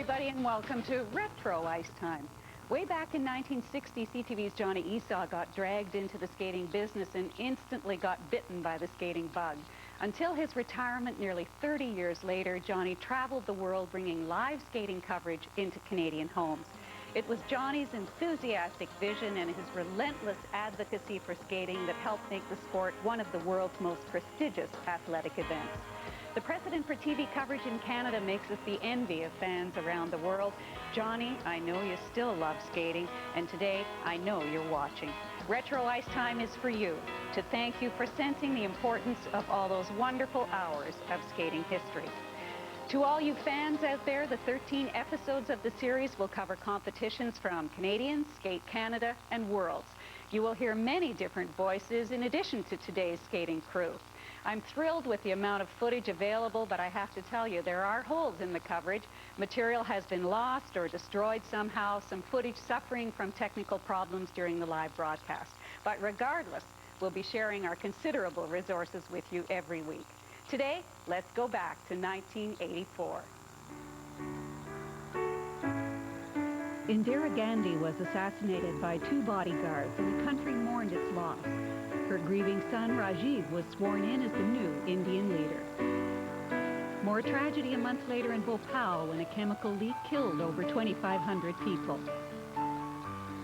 everybody, and welcome to Retro Ice Time. Way back in 1960, CTV's Johnny Esau got dragged into the skating business and instantly got bitten by the skating bug. Until his retirement nearly 30 years later, Johnny traveled the world bringing live skating coverage into Canadian homes. It was Johnny's enthusiastic vision and his relentless advocacy for skating that helped make the sport one of the world's most prestigious athletic events. The precedent for TV coverage in Canada makes us the envy of fans around the world. Johnny, I know you still love skating, and today I know you're watching. Retro Ice Time is for you, to thank you for sensing the importance of all those wonderful hours of skating history. To all you fans out there, the 13 episodes of the series will cover competitions from Canadians, Skate Canada, and Worlds. You will hear many different voices in addition to today's skating crew. I'm thrilled with the amount of footage available, but I have to tell you, there are holes in the coverage. Material has been lost or destroyed somehow, some footage suffering from technical problems during the live broadcast. But regardless, we'll be sharing our considerable resources with you every week. Today, let's go back to 1984. Indira Gandhi was assassinated by two bodyguards, and the country mourned its loss. Her grieving son, Rajiv, was sworn in as the new Indian leader. More tragedy a month later in Bhopal when a chemical leak killed over 2,500 people.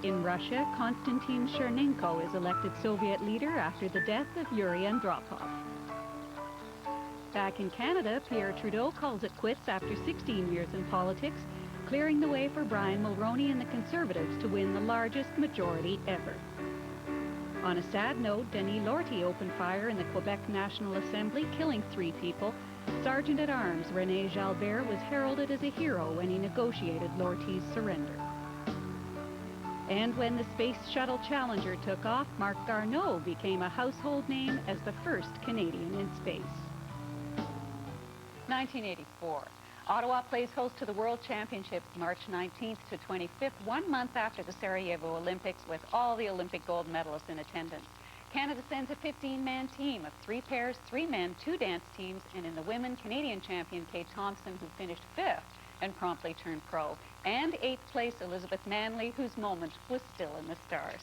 In Russia, Konstantin Chernenko is elected Soviet leader after the death of Yuri Andropov. Back in Canada, Pierre Trudeau calls it quits after 16 years in politics, clearing the way for Brian Mulroney and the Conservatives to win the largest majority ever. On a sad note, Denis Lortie opened fire in the Quebec National Assembly, killing 3 people. Sergeant-at-Arms René Jalbert was heralded as a hero when he negotiated Lortie's surrender. And when the Space Shuttle Challenger took off, Marc Garneau became a household name as the first Canadian in space. 1984. Ottawa plays host to the World Championships March 19th to 25th, 1 month after the Sarajevo Olympics, with all the Olympic gold medalists in attendance. Canada sends a 15-man team of 3 pairs, 3 men, 2 dance teams, and in the women, Canadian champion Kate Thompson, who finished 5th and promptly turned pro, and 8th place Elizabeth Manley, whose moment was still in the stars.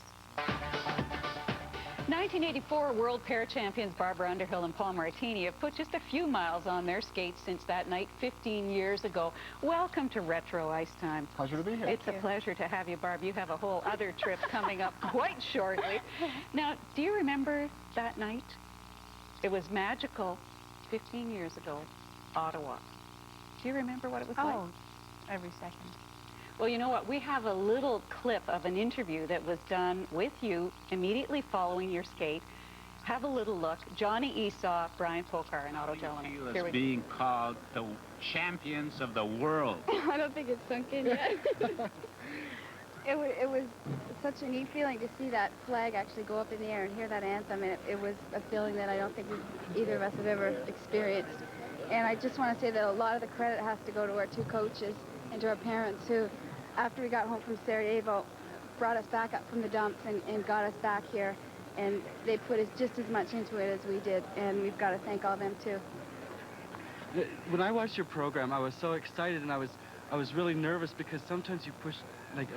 1984 World Pair Champions Barbara Underhill and Paul Martini have put just a few miles on their skates since that night 15 years ago. Welcome to Retro Ice Time. Pleasure to be here. It's a pleasure to have you, Barb. You have a whole other trip coming up quite shortly. Now, do you remember that night? It was magical 15 years ago, Ottawa. Do you remember what it was like? Oh, every second. Well, you know what? We have a little clip of an interview that was done with you immediately following your skate. Have a little look. Johnny Esau, Brian Pokar, and Otto Jelinek. You feel as being called the champions of the world. I don't think it's sunk in yet. It was such a neat feeling to see that flag actually go up in the air and hear that anthem. And it was a feeling that I don't think either of us have ever experienced. And I just want to say that a lot of the credit has to go to our 2 coaches and to our parents who, after we got home from Sarajevo, brought us back up from the dumps and got us back here. And they put just as much into it as we did, and we've got to thank all them too. When I watched your program, I was so excited, and I was really nervous because sometimes you push, like,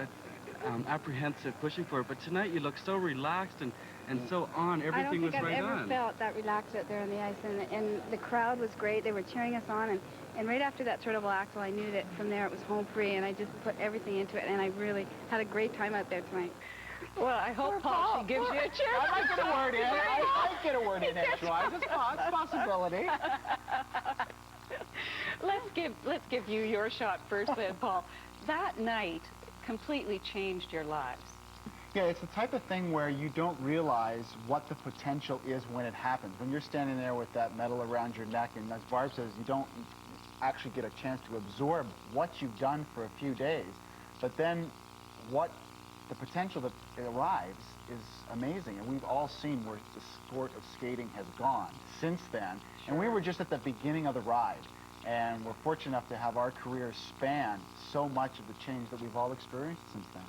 apprehensive pushing for it, but tonight you look so relaxed and so on. Everything was right on. I don't think I've ever felt that relaxed out there on the ice, and the crowd was great. They were cheering us on, and right after that turtle axel, I knew that from there it was home free, and I just put everything into it, and I really had a great time out there tonight. Well, I hope Paul gives you a chance. I might get a word in. I might get a word in edgewise. It's a possibility. Let's give you your shot first then, Paul. That night completely changed your lives. Yeah, it's the type of thing where you don't realize what the potential is when it happens. When you're standing there with that medal around your neck, and as Barb says, you don't actually get a chance to absorb what you've done for a few days. But then what the potential that arrives is amazing. And we've all seen where the sport of skating has gone since then. And we were just at the beginning of the ride. And we're fortunate enough to have our careers span so much of the change that we've all experienced since then.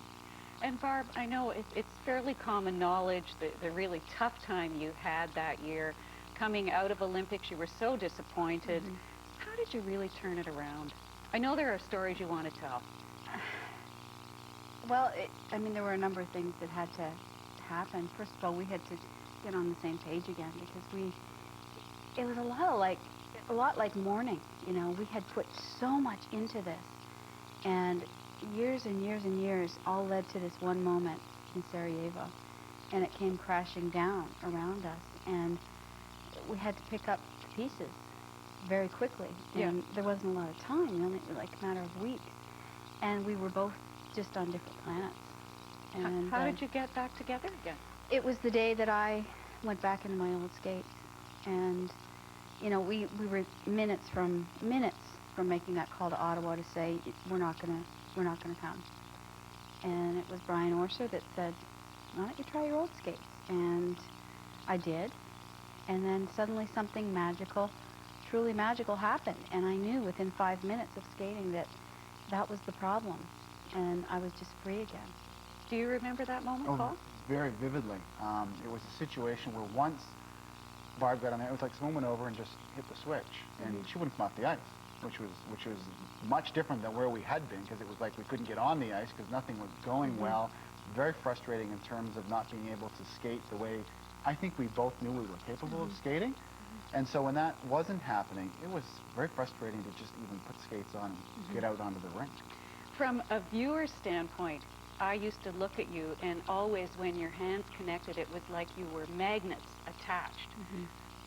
And Barb, I know it's fairly common knowledge, the really tough time you had that year. Coming out of Olympics, you were so disappointed. How did you really turn it around? I know there are stories you want to tell. Well, I mean, there were a number of things that had to happen. First of all, we had to get on the same page again because it was a lot like mourning. You know, we had put so much into this, and years and years and years all led to this one moment in Sarajevo, and it came crashing down around us, and we had to pick up the pieces very quickly, and there wasn't a lot of time, only like a matter of weeks, and we were both just on different planets. And how did you get back together again? It was the day that I went back into my old skates, and you know, we were minutes from making that call to Ottawa to say we're not gonna come, and it was Brian Orser that said, why don't you try your old skates? And I did, and then suddenly something magical, truly magical happened, and I knew within 5 minutes of skating that was the problem, and I was just free again. Do you remember that moment, Paul? Very vividly. It was a situation where once Barb got on there, it was like someone went over and just hit the switch, and she wouldn't come off the ice, which was much different than where we had been, because it was like we couldn't get on the ice because nothing was going well. Very frustrating in terms of not being able to skate the way I think we both knew we were capable of skating. And so when that wasn't happening, it was very frustrating to just even put skates on and get out onto the rink. From a viewer's standpoint, I used to look at you, and always when your hands connected, it was like you were magnets attached,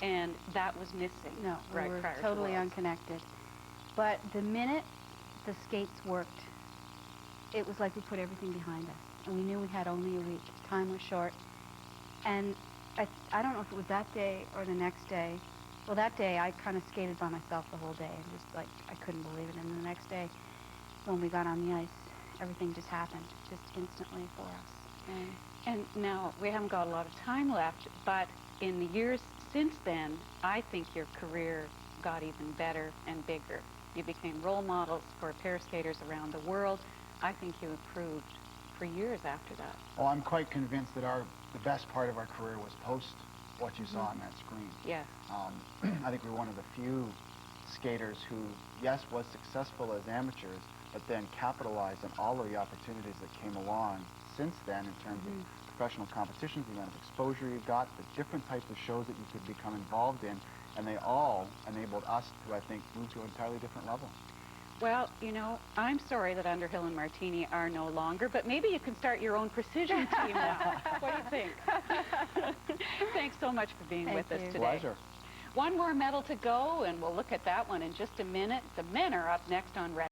and that was missing. No, right, we were prior totally to unconnected. But the minute the skates worked, it was like we put everything behind us, and we knew we had only a week. Time was short, and I don't know if it was that day or the next day. Well, that day I kind of skated by myself the whole day, and just like I couldn't believe it. And then the next day, when we got on the ice, everything just happened, just instantly for us. And now, we haven't got a lot of time left, but in the years since then, I think your career got even better and bigger. You became role models for pair skaters around the world. I think you improved for years after that. Well, I'm quite convinced that the best part of our career was post what you saw on that screen. Yes. I think we were one of the few skaters who, yes, was successful as amateurs, but then capitalized on all of the opportunities that came along since then in terms of professional competitions, the amount of exposure you got, the different types of shows that you could become involved in, and they all enabled us to, I think, move to an entirely different level. Well, you know, I'm sorry that Underhill and Martini are no longer, but maybe you can start your own precision team now. What do you think? Thanks so much for being with us today. Pleasure. One more medal to go, and we'll look at that one in just a minute. The men are up next on Red.